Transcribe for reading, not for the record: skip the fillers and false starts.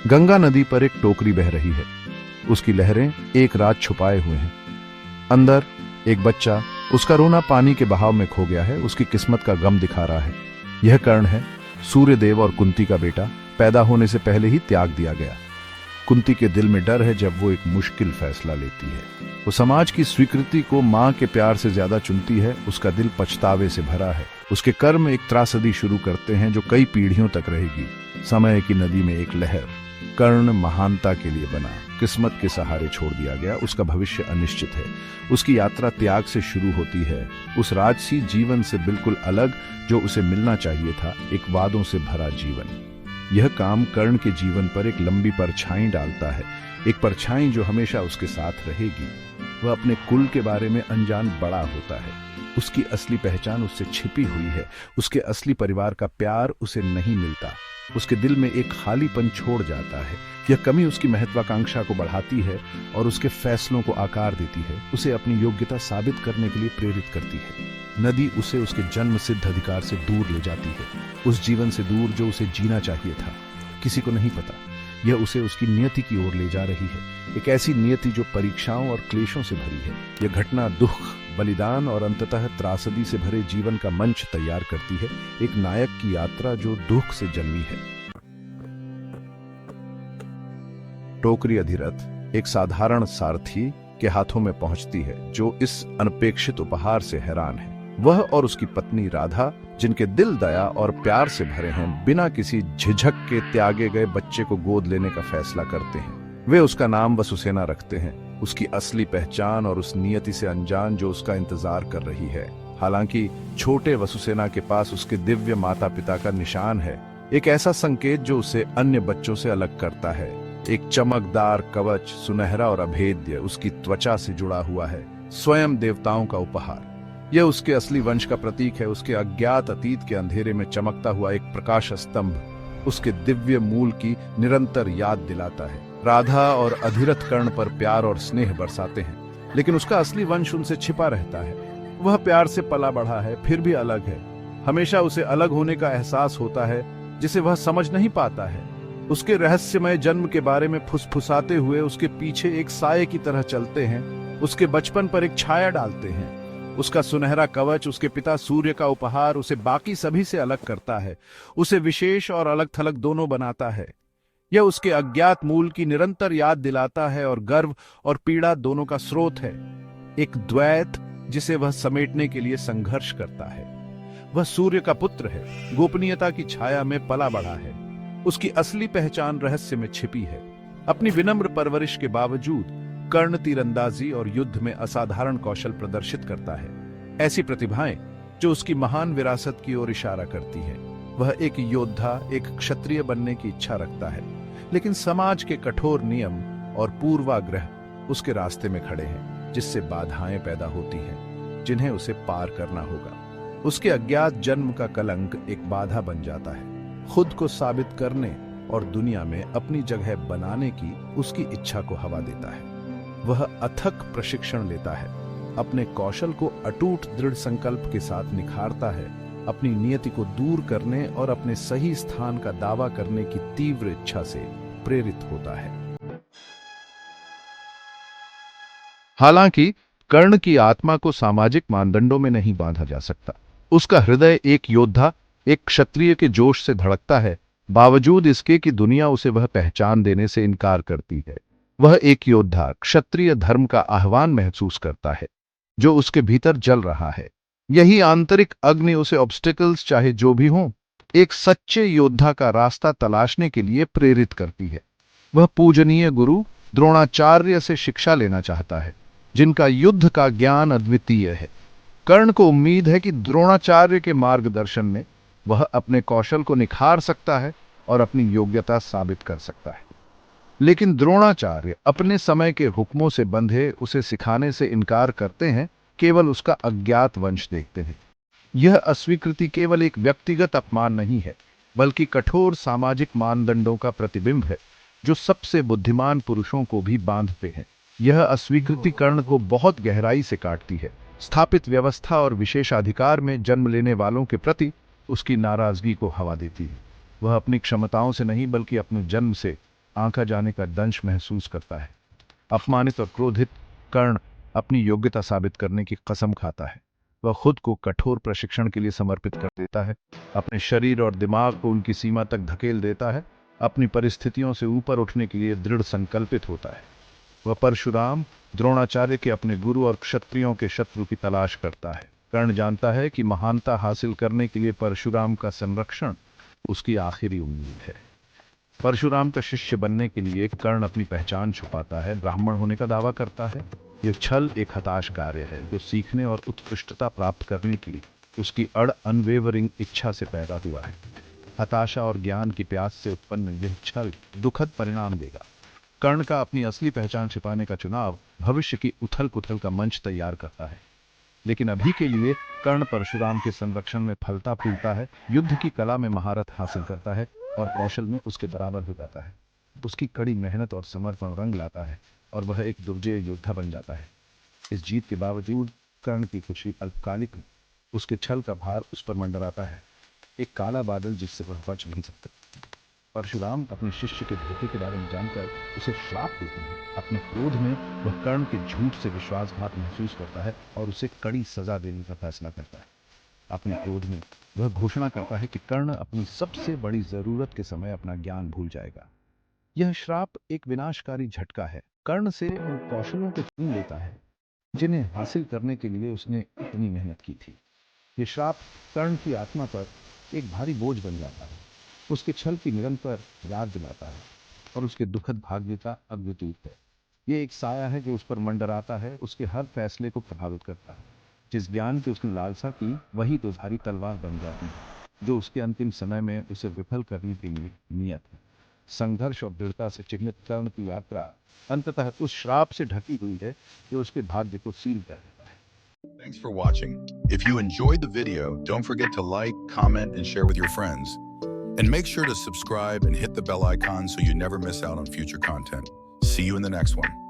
गंगा नदी पर एक टोकरी बह रही है। उसकी लहरें एक रात छुपाए हुए हैं। अंदर एक बच्चा, उसका रोना पानी के बहाव में खो गया है, उसकी किस्मत का गम दिखा रहा है। यह कर्ण है, सूर्यदेव और कुंती का बेटा, पैदा होने से पहले ही त्याग दिया गया। कुंती के दिल में डर है जब वो एक मुश्किल फैसला लेती है। वो समाज की स्वीकृति को मां के प्यार से ज्यादा चुनती है। उसका दिल पछतावे से भरा है। उसके कर्म एक त्रासदी शुरू करते हैं जो कई पीढ़ियों तक रहेगी। समय की नदी में एक लहर। कर्ण महानता के लिए बना, किस्मत के सहारे छोड़ दिया गया। उसका भविष्य अनिश्चित है। उसकी यात्रा त्याग से शुरू होती है, उस राजसी जीवन से बिल्कुल अलग जो उसे मिलना चाहिए था, एक वादों से भरा जीवन। यह काम कर्ण के जीवन पर एक लंबी परछाई डालता है, एक परछाई जो हमेशा उसके साथ रहेगी। वह अपने कुल के बारे में अनजान बड़ा होता है। उसकी असली पहचान उससे छिपी हुई है। उसके असली परिवार का प्यार उसे नहीं मिलता। उसके दिल में एक खालीपन छोड़ जाता है। यह कमी उसकी महत्वाकांक्षा को बढ़ाती है और उसके फैसलों को आकार देती है, उसे अपनी योग्यता साबित करने के लिए प्रेरित करती है। नदी उसे उसके जन्म सिद्ध अधिकार से दूर ले जाती है, उस जीवन से दूर जो उसे जीना चाहिए था। किसी को नहीं पता, यह उसे उसकी नियति की ओर ले जा रही है, एक ऐसी नियति जो परीक्षाओं और क्लेशों से भरी है। यह घटना दुख, बलिदान और अंततः त्रासदी से भरे जीवन का मंच तैयार करती है, एक नायक की यात्रा जो दुख से जन्मी है। टोकरी अधिरथ एक साधारण सारथी के हाथों में पहुंचती है जो इस अनपेक्षित उपहार से हैरान है। वह और उसकी पत्नी राधा, जिनके दिल दया और प्यार से भरे हैं, बिना किसी झिझक के त्यागे गए बच्चे को गोद लेने का फैसला करते हैं। वे उसका नाम वसुसेना रखते हैं, उसकी असली पहचान और उस नियति से अनजान जो उसका इंतजार कर रही है। हालांकि छोटे वसुसेना के पास उसके दिव्य माता पिता का निशान है, एक ऐसा संकेत जो उसे अन्य बच्चों से अलग करता है। एक चमकदार कवच, सुनहरा और अभेद्य, उसकी त्वचा से जुड़ा हुआ है, स्वयं देवताओं का उपहार। यह उसके असली वंश का प्रतीक है। उसके अज्ञात अतीत के अंधेरे में चमकता हुआ एक प्रकाश स्तंभ उसके दिव्य मूल की निरंतर याद दिलाता है। राधा और अधिरथ कर्ण पर प्यार और स्नेह बरसाते हैं, लेकिन उसका असली वंश उनसे छिपा रहता है। वह प्यार से पला बढ़ा है, फिर भी अलग है। हमेशा उसे अलग होने का एहसास होता है जिसे वह समझ नहीं पाता है। उसके रहस्यमय जन्म के बारे में फुसफुसाते हुए उसके पीछे एक साये की तरह चलते हैं, उसके बचपन पर एक छाया डालते हैं। उसका सुनहरा कवच, उसके पिता सूर्य का उपहार, उसे बाकी सभी से अलग करता है, उसे विशेष और अलग थलग दोनों बनाता है। यह उसके अज्ञात मूल की निरंतर याद दिलाता है और गर्व और पीड़ा दोनों का स्रोत है, एक द्वैत जिसे वह समेटने के लिए संघर्ष करता है। वह सूर्य का पुत्र है, गोपनीयता की छाया में पला बढ़ा है। उसकी असली पहचान रहस्य में छिपी है। अपनी विनम्र परवरिश के बावजूद कर्ण तीरंदाजी और युद्ध में असाधारण कौशल प्रदर्शित करता है, ऐसी प्रतिभाएं जो उसकी महान विरासत की ओर इशारा करती हैं। वह एक योद्धा, एक क्षत्रिय बनने की इच्छा रखता है, लेकिन समाज के कठोर नियम और पूर्वाग्रह उसके रास्ते में खड़े हैं, जिससे बाधाएं पैदा होती हैं, जिन्हें उसे पार करना होगा। उसके अज्ञात जन्म का कलंक एक बाधा बन जाता है। खुद को साबित करने और दुनिया में अपनी जगह बनाने की उसकी इच्छा को हवा देता है। वह अथक प्रशिक्षण लेता है, अपने कौशल को अटूट दृढ़ संकल्प के साथ निखारता है, अपनी नियति को दूर करने और अपने सही स्थान का दावा करने की तीव्र इच्छा से प्रेरित होता है। हालांकि कर्ण की आत्मा को सामाजिक मानदंडों में नहीं बांधा जा सकता। उसका हृदय एक योद्धा, एक क्षत्रिय के जोश से धड़कता है, बावजूद इसके कि दुनिया उसे वह पहचान देने से इनकार करती है। वह एक योद्धा, क्षत्रिय धर्म का आह्वान महसूस करता है जो उसके भीतर जल रहा है। यही आंतरिक अग्नि उसे ऑब्स्टिकल्स, चाहे जो भी हों, एक सच्चे योद्धा का रास्ता तलाशने के लिए प्रेरित करती है। वह पूजनीय गुरु द्रोणाचार्य से शिक्षा लेना चाहता है, जिनका युद्ध का ज्ञान अद्वितीय है। कर्ण को उम्मीद है कि द्रोणाचार्य के मार्गदर्शन में वह अपने कौशल को निखार सकता है और अपनी योग्यता साबित कर सकता है। लेकिन द्रोणाचार्य अपने समय के हुक्मों से बंधे उसे सिखाने से इनकार करते हैं, केवल उसका अज्ञात वंश देखते हैं। यह अस्वीकृति केवल एक व्यक्तिगत अपमान नहीं है, बल्कि कठोर सामाजिक मानदंडों का प्रतिबिंब है जो सबसे बुद्धिमान पुरुषों को भी बांधते हैं। यह अस्वीकृति कर्ण को बहुत गहराई से काटती है। स्थापित व्यवस्था और विशेषाधिकार में जन्म लेने वालों के प्रति उसकी नाराजगी को हवा देती है। वह अपनी क्षमताओं से नहीं बल्कि अपने जन्म से आंका जाने का दंश महसूस करता है। अपमानित और क्रोधित कर्ण अपनी योग्यता साबित करने की कसम खाता है। वह खुद को कठोर प्रशिक्षण के लिए समर्पित कर देता है, अपने शरीर और दिमाग को उनकी सीमा तक धकेल देता है, अपनी परिस्थितियों से ऊपर उठने के लिए दृढ़ संकल्पित होता है। वह परशुराम, द्रोणाचार्य के अपने गुरु और क्षत्रियों के शत्रु की तलाश करता है। कर्ण जानता है कि महानता हासिल करने के लिए परशुराम का संरक्षण उसकी आखिरी उम्मीद है। परशुराम का शिष्य बनने के लिए कर्ण अपनी पहचान छुपाता है, ब्राह्मण होने का दावा करता है। यह छल एक हताश कार्य है जो सीखने और उत्कृष्टता प्राप्त करने के लिए उसकी अनवेवरिंग इच्छा से पैदा हुआ है। हताशा और ज्ञान की प्यास से उत्पन्न यह छल दुखद परिणाम देगा। कर्ण का अपनी असली पहचान छिपाने का चुनाव भविष्य की उथल पुथल का मंच तैयार करता है। लेकिन अभी के लिए कर्ण परशुराम के संरक्षण में फलता फूलता है, युद्ध की कला में महारत हासिल करता है और कौशल में उसके बराबर हो जाता है। उसकी कड़ी मेहनत और समर्पण रंग लाता है और वह एक दुर्जय योद्धा बन जाता है। इस जीत के बावजूद कर्ण की खुशी अल्पकालिक, उसके छल का भार उस पर मंडराता है, एक काला बादल जिससे वह बच नहीं सकता। परशुराम अपने शिष्य के धोखे के बारे में जानकर उसे श्राप देते हैं। अपने क्रोध में वह कर्ण के झूठ से विश्वासघात महसूस करता है और उसे कड़ी सजा देने का फैसला करता है। अपने क्रोध में वह घोषणा करता है कि कर्ण अपनी सबसे बड़ी जरूरत के समय अपना ज्ञान भूल जाएगा। यह श्राप एक विनाशकारी झटका है। कर्ण से उन कौशलों को छीन लेता है जिन्हें हासिल करने के लिए उसने इतनी मेहनत की थी। यह श्राप कर्ण की आत्मा पर एक भारी बोझ बन जाता है, उसके छल की निरंतर याद दिलाता है और उसके दुखद भाग्य का अद्वितीय है। ये एक साया है जो उस पर मंडराता है, उसके हर फैसले को प्रभावित करता है। जिस ज्ञान की उसने लालसा की वही दुधारी तलवार बन जाती है जो उसके अंतिम समय में उसे विफल करने के लिए नियत है। संघर्ष और दृढ़ता से चिह्नित कर्ण की यात्रा अंततः उस श्राप से ढकी हुई है जो उसके भाग्य को सील कर देता है। Thanks for watching. If you enjoyed the video, don't forget to like, comment, and share with your friends. And make sure to subscribe and hit the bell icon so you never miss out on future content. See you in the next one.